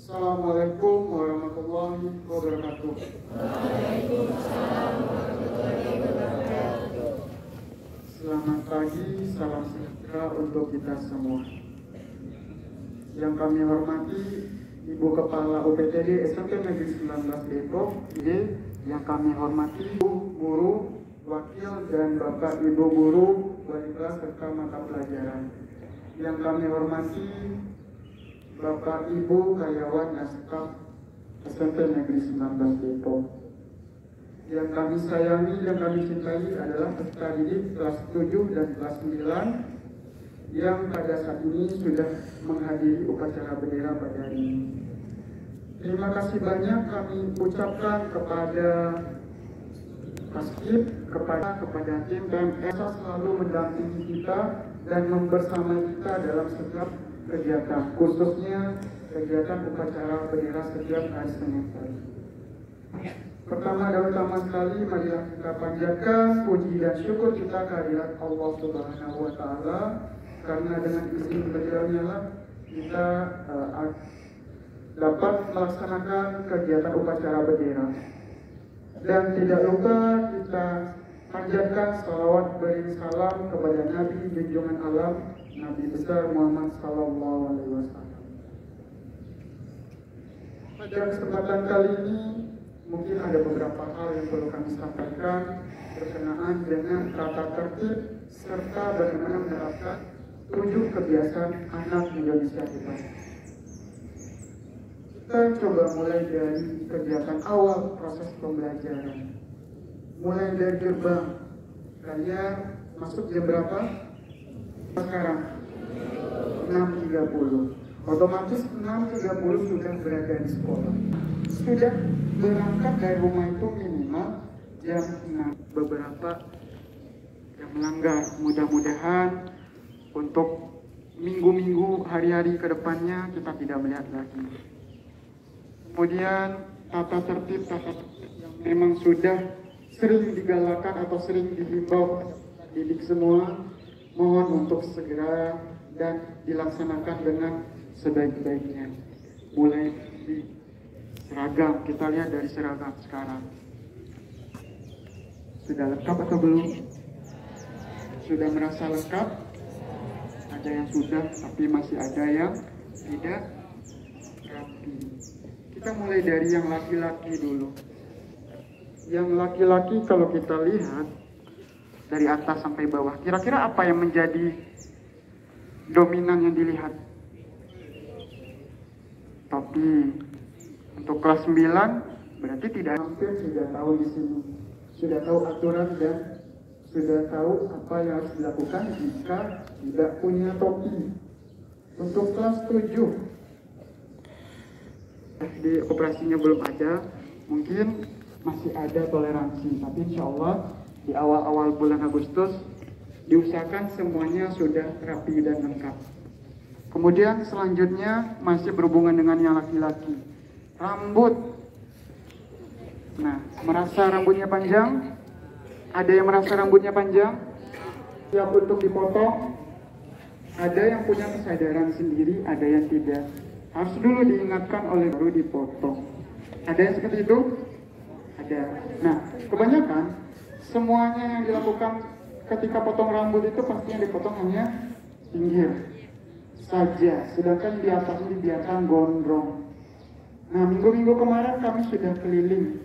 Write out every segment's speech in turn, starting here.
Assalamualaikum warahmatullahi wabarakatuh. Waalaikumsalam warahmatullahi wabarakatuh. Selamat pagi, salam sejahtera untuk kita semua. Yang kami hormati Ibu Kepala UPTD SMP Negeri 19 Depok, yang kami hormati guru, wakil dan Bapak Ibu guru, wali kelas serta mata pelajaran. Yang kami hormati Bapak Ibu karyawan dan staf SMP Negeri 19 Depok. Yang kami sayangi dan kami cintai adalah peserta didik kelas 7 dan kelas 9 yang pada saat ini sudah menghadiri upacara bendera pada hari ini. Terima kasih banyak kami ucapkan kepada Paskib, kepada tim PMS selalu mendampingi kita dan membersamai kita dalam setiap kegiatan, khususnya kegiatan upacara bendera setiap hari Senin pagi. Pertama dan utama sekali, marilah kita panjatkan puji dan syukur kita kehadirat Allah Subhanahu wa Ta'ala, karena dengan izin beliau-Nya lah kita dapat melaksanakan kegiatan upacara bendera. Dan tidak lupa kita panjatkan salawat beri salam kepada Nabi junjungan alam, Nabi besar Muhammad Sallallahu Alaihi Wasallam. Pada kesempatan kali ini mungkin ada beberapa hal yang perlu kami sampaikan berkenaan dengan tata tertib serta bagaimana menerapkan 7 kebiasaan anak Indonesia hebat. Kita coba mulai dari kegiatan awal proses pembelajaran. Mulai dari gerbang. Kalian masuk jam berapa? Sekarang 6.30. Otomatis 6.30 sudah berada di sekolah. Sudah berangkat dari rumah itu minimal jam 6. Beberapa yang melanggar, mudah-mudahan untuk minggu-minggu, hari-hari ke depannya kita tidak melihat lagi. Kemudian tata tertib yang memang sudah sering digalakan atau sering dihimbau didik semua, mohon untuk segera dan dilaksanakan dengan sebaik-baiknya. Mulai di seragam, kita lihat dari seragam sekarang. Sudah lengkap atau belum? Sudah merasa lengkap? Ada yang sudah, tapi masih ada yang tidak rapi. Kita mulai dari yang laki-laki dulu. Yang laki-laki kalau kita lihat dari atas sampai bawah, kira-kira apa yang menjadi dominan yang dilihat? Topi. Untuk kelas 9 berarti tidak, hampir sudah tahu di sini. Sudah tahu aturan dan sudah tahu apa yang harus dilakukan jika tidak punya topi. Untuk kelas 7 di operasinya belum ada, mungkin masih ada toleransi, tapi insya Allah di awal-awal bulan Agustus diusahakan semuanya sudah rapi dan lengkap. Kemudian selanjutnya masih berhubungan dengan yang laki-laki, rambut. Nah, merasa rambutnya panjang? Ada yang merasa rambutnya panjang? Siap untuk dipotong? Ada yang punya kesadaran sendiri, ada yang tidak. Harus dulu diingatkan oleh baru dipotong. Ada yang seperti itu? Ada. Nah, kebanyakan semuanya yang dilakukan ketika potong rambut itu pasti yang dipotong hanya pinggir saja, sedangkan di atasnya dibiarkan gondrong. Nah, minggu-minggu kemarin kami sudah keliling,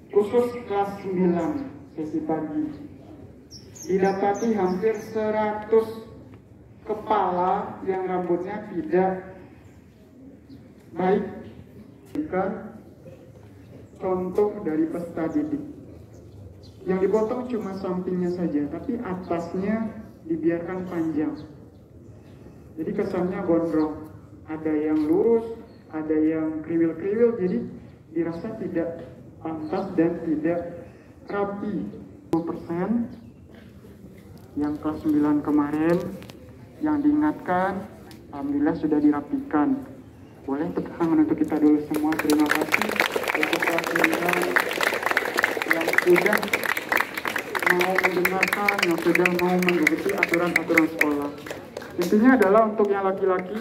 khusus kelas 9 sesi pagi. Didapati hampir 100 kepala yang rambutnya tidak baik. Contoh dari peserta didik yang dipotong cuma sampingnya saja, tapi atasnya dibiarkan panjang, jadi kesannya gondrong. Ada yang lurus, ada yang kriwil-kriwil, jadi dirasa tidak pantas dan tidak rapi. 10% yang kelas 9 kemarin yang diingatkan, alhamdulillah sudah dirapikan. Boleh tepuk tangan untuk kita dulu semua. Terima kasih untuk kelas 9 yang sudah mau mendengarkan, yang sudah mau mengikuti aturan-aturan sekolah. Intinya adalah untuk yang laki-laki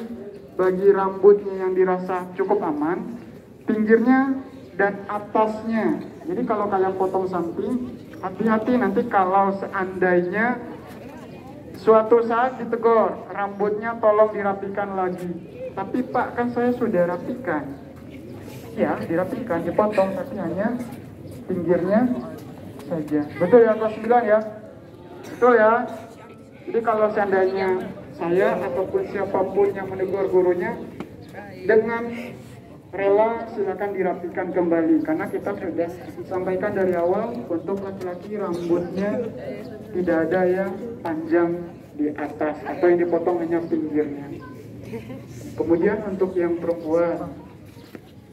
bagi rambutnya yang dirasa cukup aman, pinggirnya dan atasnya. Jadi kalau kalian potong samping, hati-hati nanti kalau seandainya suatu saat ditegur, rambutnya tolong dirapikan lagi. Tapi Pak, kan saya sudah rapikan. Ya, dirapikan, dipotong, tapi hanya pinggirnya saja. Betul ya kelas 9 ya? Betul ya? Jadi kalau seandainya saya ataupun siapapun yang menegur gurunya, dengan rela silakan dirapikan kembali, karena kita sudah sampaikan dari awal untuk laki-laki rambutnya tidak ada yang panjang di atas atau yang dipotong hanya pinggirnya. Kemudian untuk yang perempuan,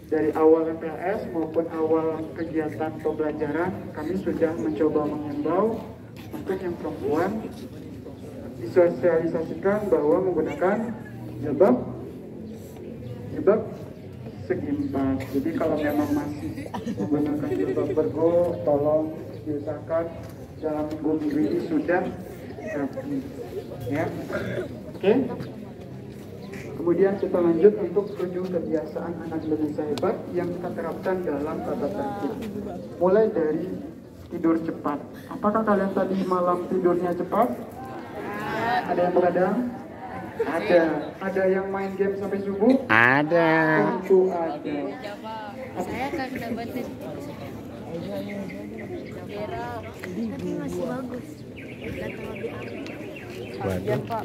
dari awal MPLS maupun awal kegiatan pembelajaran kami sudah mencoba mengimbau untuk yang perempuan disosialisasikan bahwa menggunakan jilbab segi 4. Jadi kalau memang masih menggunakan jilbab bergo, tolong diusahakan dalam minggu ini sudah rapi, ya. Oke. Kemudian kita lanjut untuk 7 kebiasaan anak Indonesia hebat yang kita terapkan dalam tata tertib. Mulai dari tidur cepat. Apakah kalian tadi malam tidurnya cepat? Ada yang begadang? Ada. Ada yang main game sampai subuh? Ada. Tentu ada. Saya kan dapetin Bera, tapi masih bagus. Datang lebih awal. Ya, Pak.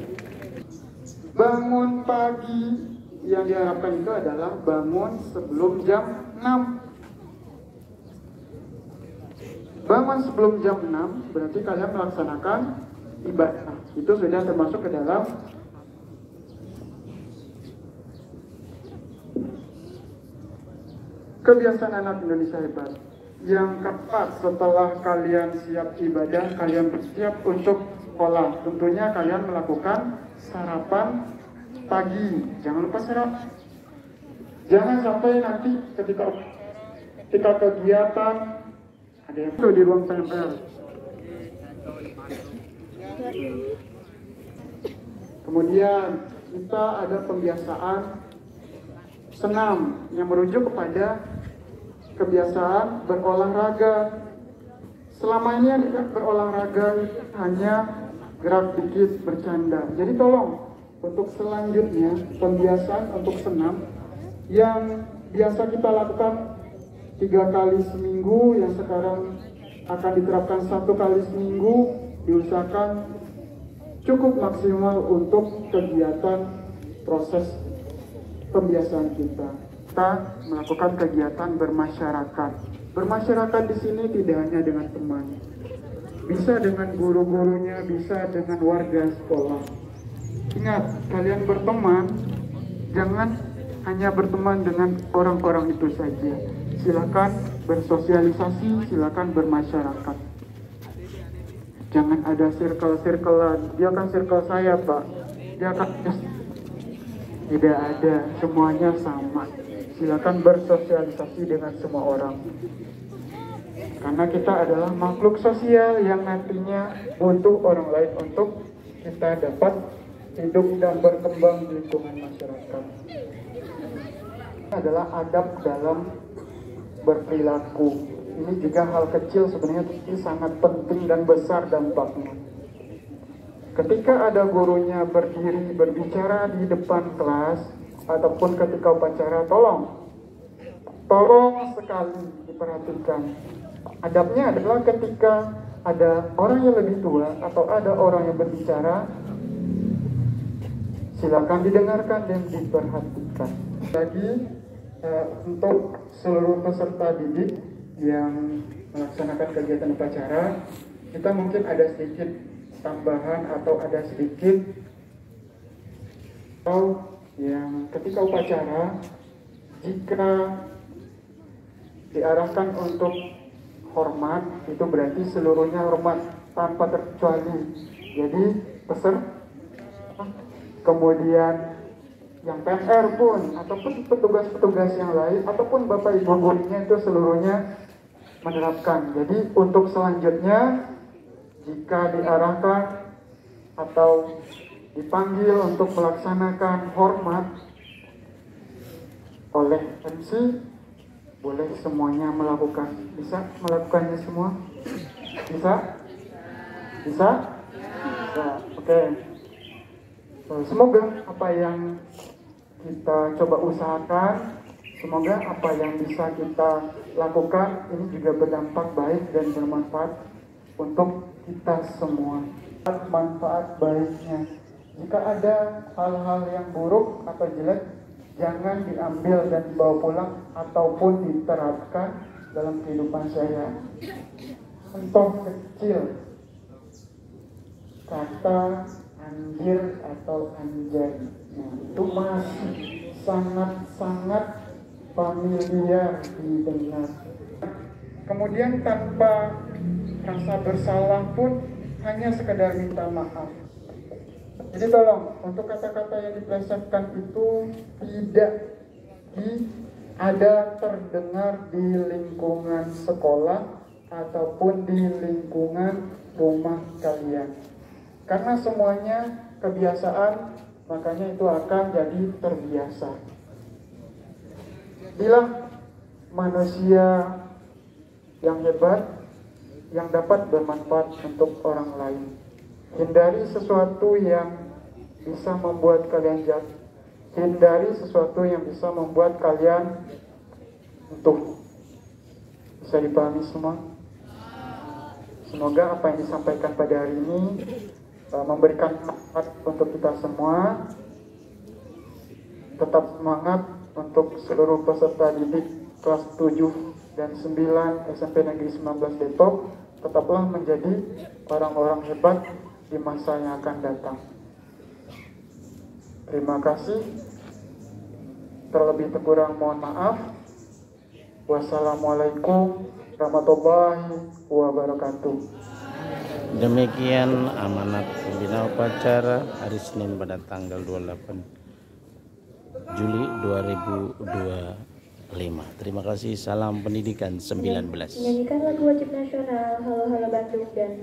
Bangun pagi yang diharapkan itu adalah bangun sebelum jam 6. Bangun sebelum jam 6 berarti kalian melaksanakan ibadah. Itu sudah termasuk ke dalam kebiasaan anak Indonesia hebat. Yang keempat, setelah kalian siap ibadah, kalian bersiap untuk sekolah. Tentunya kalian melakukan sarapan pagi. Jangan lupa sarapan. Jangan sampai nanti ketika kegiatan ada yang di ruang PMR. Kemudian kita ada pembiasaan senam yang merujuk kepada kebiasaan berolahraga. Selama ini berolahraga hanya gerak dikit, bercanda. Jadi tolong untuk selanjutnya pembiasaan untuk senam yang biasa kita lakukan 3 kali seminggu, yang sekarang akan diterapkan 1 kali seminggu, diusahakan cukup maksimal untuk kegiatan proses pembiasaan kita. Kita melakukan kegiatan bermasyarakat. Bermasyarakat di sini tidak hanya dengan teman, bisa dengan guru-gurunya, bisa dengan warga sekolah. Ingat, kalian berteman, jangan hanya berteman dengan orang-orang itu saja. Silakan bersosialisasi, silakan bermasyarakat. Jangan ada circle-circlean. Dia kan circle saya, Pak. Dia kan tidak ada, semuanya sama. Silakan bersosialisasi dengan semua orang. Karena kita adalah makhluk sosial yang nantinya butuh orang lain untuk kita dapat hidup dan berkembang di lingkungan masyarakat. Ini adalah adab dalam berperilaku. Ini juga hal kecil sebenarnya, tapi sangat penting dan besar dampaknya. Ketika ada gurunya berdiri berbicara di depan kelas ataupun ketika upacara, tolong sekali diperhatikan. Adabnya adalah ketika ada orang yang lebih tua atau ada orang yang berbicara, silakan didengarkan dan diperhatikan. Lagi untuk seluruh peserta didik yang melaksanakan kegiatan upacara, kita mungkin ada sedikit tambahan atau ada sedikit yang ketika upacara, jika diarahkan untuk hormat, itu berarti seluruhnya hormat tanpa terkecuali. Jadi kemudian yang PNR pun ataupun petugas-petugas yang lain ataupun bapak ibu gurunya itu seluruhnya menerapkan. Jadi untuk selanjutnya jika diarahkan atau dipanggil untuk melaksanakan hormat, oleh MC. Boleh semuanya melakukan. Bisa melakukannya semua? Bisa? Bisa? Ya, oke. Semoga apa yang kita coba usahakan, semoga apa yang bisa kita lakukan ini juga berdampak baik dan bermanfaat untuk kita semua. Manfaat baiknya, jika ada hal-hal yang buruk atau jelek, jangan diambil dan dibawa pulang ataupun diterapkan dalam kehidupan saya. Contoh kecil, kata anjir atau anjay, nah, itu masih sangat-sangat familiar didengar. Kemudian tanpa rasa bersalah pun hanya sekedar minta maaf. Jadi tolong, untuk kata-kata yang diplesetkan itu tidak ada terdengar di lingkungan sekolah ataupun di lingkungan rumah kalian. Karena semuanya kebiasaan, makanya itu akan jadi terbiasa. Bila manusia yang hebat, yang dapat bermanfaat untuk orang lain. Hindari sesuatu yang bisa membuat kalian jatuh. Hindari sesuatu yang bisa membuat kalian jatuh. Bisa dipahami semua? Semoga apa yang disampaikan pada hari ini memberikan manfaat untuk kita semua. Tetap semangat untuk seluruh peserta didik kelas 7 dan 9 SMP Negeri 19 Depok. Tetaplah menjadi orang-orang hebat di masa yang akan datang. Terima kasih. Terlebih kurang mohon maaf. Wassalamualaikum warahmatullahi wabarakatuh. Demikian amanat pembina upacara hari Senin pada tanggal 28 Juli 2025. Terima kasih. Salam Pendidikan 19. Menyanyikan lagu wajib nasional Halo Halo Bandung dan